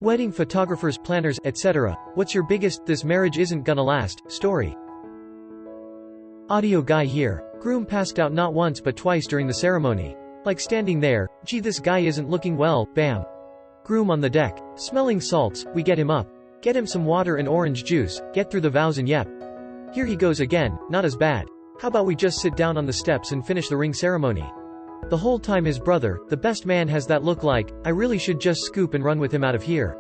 Wedding photographers, planners, etc. What's your biggest "this marriage isn't gonna last" story? Audio guy here. Groom passed out not once but twice during the ceremony. Like standing there, gee, this guy isn't looking well, bam. Groom on the deck. Smelling salts, we get him up. Get him some water and orange juice, get through the vows and yep. Here he goes again, not as bad. How about we just sit down on the steps and finish the ring ceremony? The whole time his brother, the best man, has that look like, I really should just scoop and run with him out of here.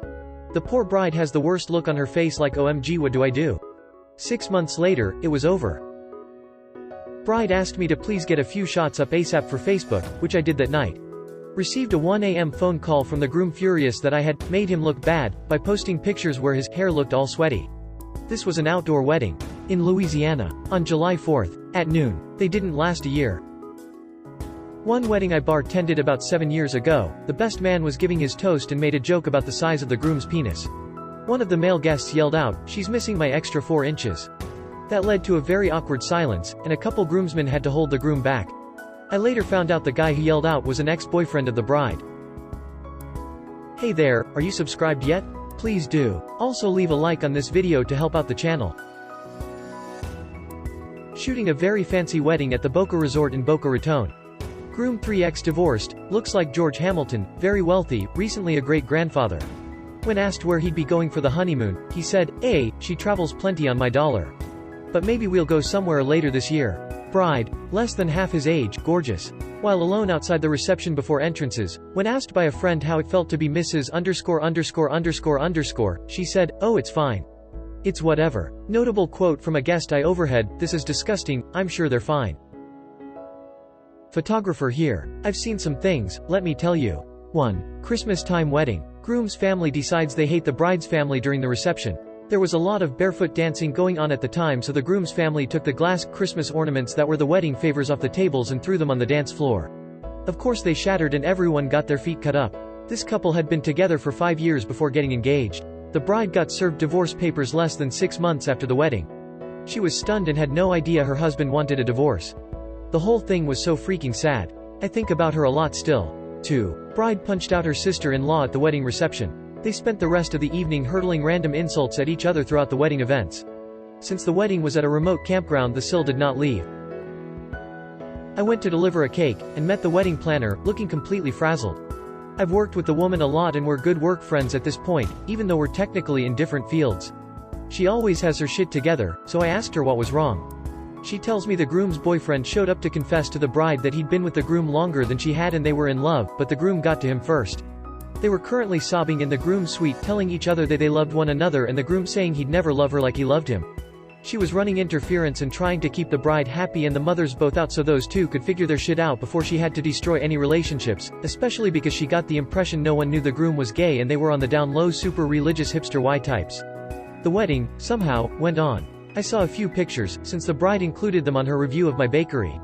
The poor bride has the worst look on her face like OMG, what do I do? 6 months later, it was over. Bride asked me to please get a few shots up ASAP for Facebook, which I did that night. Received a 1 a.m. phone call from the groom furious that I had made him look bad by posting pictures where his hair looked all sweaty. This was an outdoor wedding in Louisiana on July 4th at noon. They didn't last a year. One wedding I bartended about 7 years ago, the best man was giving his toast and made a joke about the size of the groom's penis. One of the male guests yelled out, "She's missing my extra 4 inches." That led to a very awkward silence, and a couple groomsmen had to hold the groom back. I later found out the guy who yelled out was an ex-boyfriend of the bride. Hey there, are you subscribed yet? Please do. Also leave a like on this video to help out the channel. Shooting a very fancy wedding at the Boca Resort in Boca Raton. Groom 3x divorced, looks like George Hamilton, very wealthy, recently a great-grandfather. When asked where he'd be going for the honeymoon, he said, she travels plenty on my dollar. But maybe we'll go somewhere later this year. Bride, less than half his age, gorgeous. While alone outside the reception before entrances, when asked by a friend how it felt to be Mrs. _______, she said, "Oh, it's fine. It's whatever." Notable quote from a guest I overheard, "This is disgusting, I'm sure they're fine." Photographer here. I've seen some things, let me tell you. 1. Christmas time wedding. Groom's family decides they hate the bride's family during the reception. There was a lot of barefoot dancing going on at the time, so the groom's family took the glass Christmas ornaments that were the wedding favors off the tables and threw them on the dance floor. Of course they shattered and everyone got their feet cut up. This couple had been together for 5 years before getting engaged. The bride got served divorce papers less than 6 months after the wedding. She was stunned and had no idea her husband wanted a divorce. The whole thing was so freaking sad. I think about her a lot still. 2. Bride punched out her sister-in-law at the wedding reception. They spent the rest of the evening hurtling random insults at each other throughout the wedding events. Since the wedding was at a remote campground, the Sill did not leave. I went to deliver a cake, and met the wedding planner, looking completely frazzled. I've worked with the woman a lot and we're good work friends at this point, even though we're technically in different fields. She always has her shit together, so I asked her what was wrong. She tells me the groom's boyfriend showed up to confess to the bride that he'd been with the groom longer than she had and they were in love, but the groom got to him first. They were currently sobbing in the groom's suite, telling each other that they loved one another and the groom saying he'd never love her like he loved him. She was running interference and trying to keep the bride happy and the mothers both out so those two could figure their shit out before she had to destroy any relationships, especially because she got the impression no one knew the groom was gay and they were on the down low super religious hipster Y types. The wedding, somehow, went on. I saw a few pictures, since the bride included them on her review of my bakery.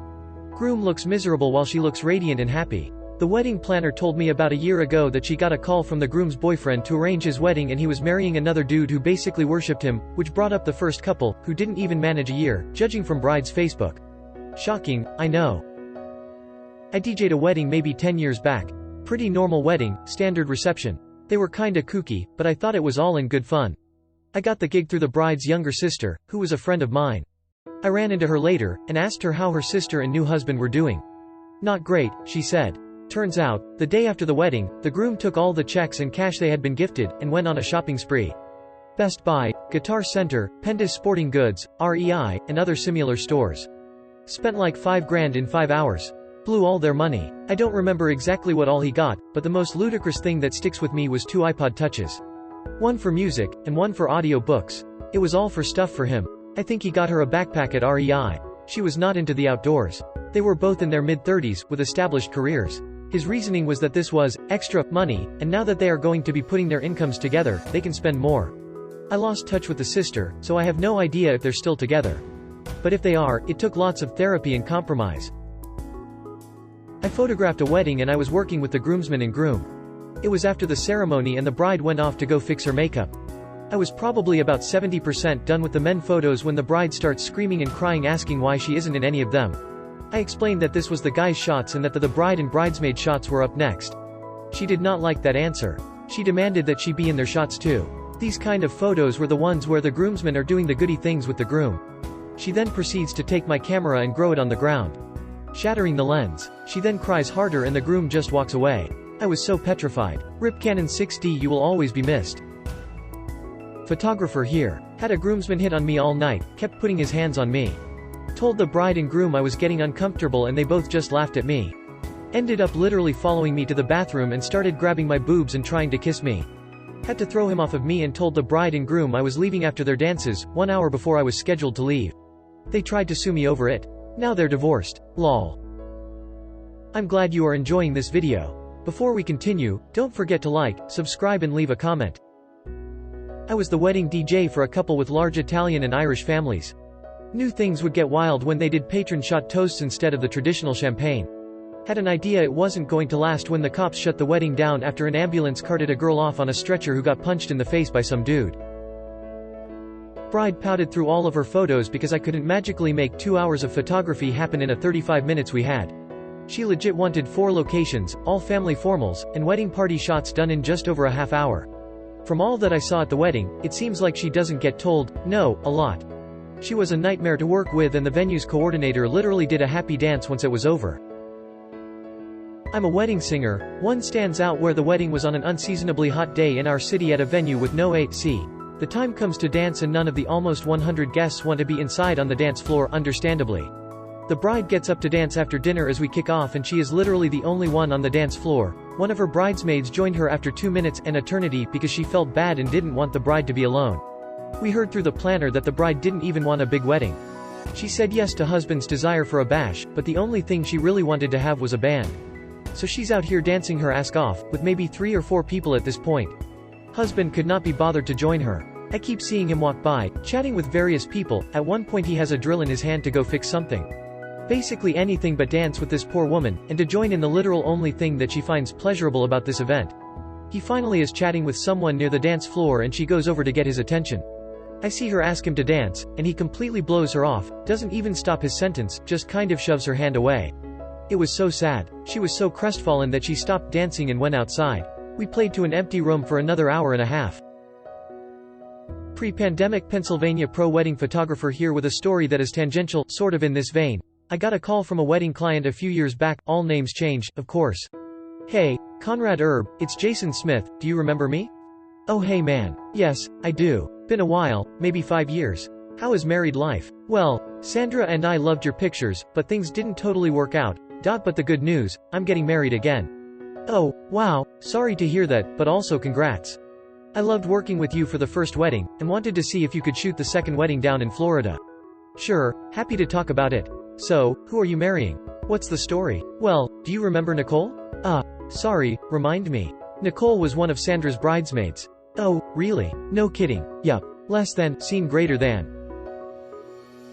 Groom looks miserable while she looks radiant and happy. The wedding planner told me about a year ago that she got a call from the groom's boyfriend to arrange his wedding and he was marrying another dude who basically worshipped him, which brought up the first couple, who didn't even manage a year, judging from bride's Facebook. Shocking, I know. I DJ'd a wedding maybe 10 years back. Pretty normal wedding, standard reception. They were kinda kooky, but I thought it was all in good fun. I got the gig through the bride's younger sister, who was a friend of mine. I ran into her later, and asked her how her sister and new husband were doing. Not great, she said. Turns out, the day after the wedding, the groom took all the checks and cash they had been gifted, and went on a shopping spree. Best Buy, Guitar Center, Penda's Sporting Goods, REI, and other similar stores. Spent like $5 grand in 5 hours. Blew all their money. I don't remember exactly what all he got, but the most ludicrous thing that sticks with me was 2 iPod Touches. One for music, and one for audio books. It was all for stuff for him. I think he got her a backpack at REI. She was not into the outdoors. They were both in their mid-30s, with established careers. His reasoning was that this was extra money, and now that they are going to be putting their incomes together, they can spend more. I lost touch with the sister, so I have no idea if they're still together. But if they are, it took lots of therapy and compromise. I photographed a wedding and I was working with the groomsmen and groom. It was after the ceremony and the bride went off to go fix her makeup. I was probably about 70% done with the men photos when the bride starts screaming and crying asking why she isn't in any of them. I explained that this was the guy's shots and that the bride and bridesmaid shots were up next. She did not like that answer. She demanded that she be in their shots too. These kind of photos were the ones where the groomsmen are doing the goody things with the groom. She then proceeds to take my camera and throw it on the ground, shattering the lens. She then cries harder and the groom just walks away. I was so petrified. Rip Canon 6D, you will always be missed. Photographer here. Had a groomsman hit on me all night, kept putting his hands on me. Told the bride and groom I was getting uncomfortable and they both just laughed at me. Ended up literally following me to the bathroom and started grabbing my boobs and trying to kiss me. Had to throw him off of me and told the bride and groom I was leaving after their dances, 1 hour before I was scheduled to leave. They tried to sue me over it. Now they're divorced. Lol. I'm glad you are enjoying this video. Before we continue, don't forget to like, subscribe and leave a comment. I was the wedding DJ for a couple with large Italian and Irish families. Knew things would get wild when they did patron shot toasts instead of the traditional champagne. Had an idea it wasn't going to last when the cops shut the wedding down after an ambulance carted a girl off on a stretcher who got punched in the face by some dude. Bride pouted through all of her photos because I couldn't magically make 2 hours of photography happen in a 35 minutes we had. She legit wanted 4 locations, all family formals, and wedding party shots done in just over a half hour. From all that I saw at the wedding, it seems like she doesn't get told no a lot. She was a nightmare to work with and the venue's coordinator literally did a happy dance once it was over. I'm a wedding singer. One stands out where the wedding was on an unseasonably hot day in our city at a venue with no AC. The time comes to dance and none of the almost 100 guests want to be inside on the dance floor, understandably. The bride gets up to dance after dinner as we kick off and she is literally the only one on the dance floor. One of her bridesmaids joined her after 2 minutes, an eternity, because she felt bad and didn't want the bride to be alone. We heard through the planner that the bride didn't even want a big wedding. She said yes to husband's desire for a bash, but the only thing she really wanted to have was a band. So she's out here dancing her ass off, with maybe 3 or 4 people at this point. Husband could not be bothered to join her. I keep seeing him walk by, chatting with various people. At one point he has a drill in his hand to go fix something. Basically anything but dance with this poor woman, and to join in the literal only thing that she finds pleasurable about this event. He finally is chatting with someone near the dance floor and she goes over to get his attention. I see her ask him to dance, and he completely blows her off, doesn't even stop his sentence, just kind of shoves her hand away. It was so sad. She was so crestfallen that she stopped dancing and went outside. We played to an empty room for another hour and a half. Pre-pandemic Pennsylvania pro wedding photographer here with a story that is tangential, sort of in this vein. I got a call from a wedding client a few years back, all names changed, of course. Hey, Conrad Erb, it's Jason Smith, do you remember me? Oh hey man. Yes, I do. Been a while, maybe 5 years. How is married life? Well, Sandra and I loved your pictures, but things didn't totally work out. But the good news, I'm getting married again. Oh, wow, sorry to hear that, but also congrats. I loved working with you for the first wedding, and wanted to see if you could shoot the second wedding down in Florida. Sure, happy to talk about it. So, who are you marrying? What's the story? Well, do you remember Nicole? Sorry, remind me. Nicole was one of Sandra's bridesmaids. Oh, really? No kidding. Yup. Less than, seen greater than.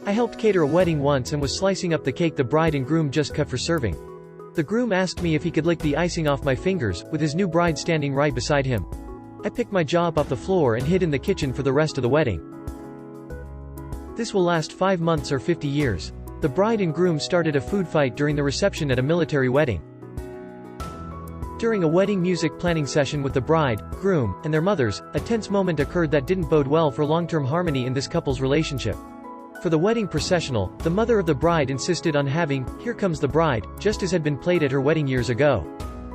I helped cater a wedding once and was slicing up the cake the bride and groom just cut for serving. The groom asked me if he could lick the icing off my fingers, with his new bride standing right beside him. I picked my jaw up off the floor and hid in the kitchen for the rest of the wedding. This will last 5 months or 50 years. The bride and groom started a food fight during the reception at a military wedding. During a wedding music planning session with the bride, groom, and their mothers, a tense moment occurred that didn't bode well for long-term harmony in this couple's relationship. For the wedding processional, the mother of the bride insisted on having "Here Comes the Bride," just as had been played at her wedding years ago.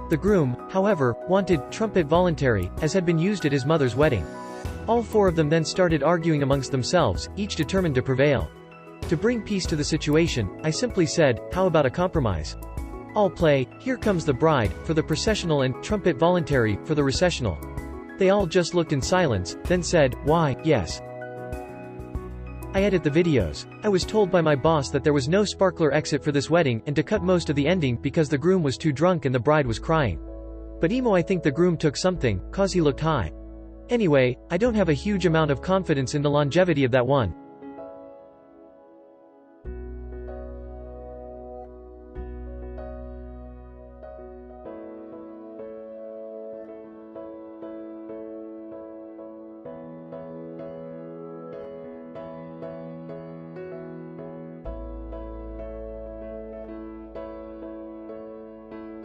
The groom, however, wanted "Trumpet Voluntary," as had been used at his mother's wedding. All 4 of them then started arguing amongst themselves, each determined to prevail. To bring peace to the situation, I simply said, how about a compromise? I'll play "Here Comes the Bride" for the processional and "Trumpet Voluntary" for the recessional. They all just looked in silence, then said, "Why, yes." I edit the videos. I was told by my boss that there was no sparkler exit for this wedding and to cut most of the ending because the groom was too drunk and the bride was crying. But I think the groom took something, cause he looked high. Anyway, I don't have a huge amount of confidence in the longevity of that one.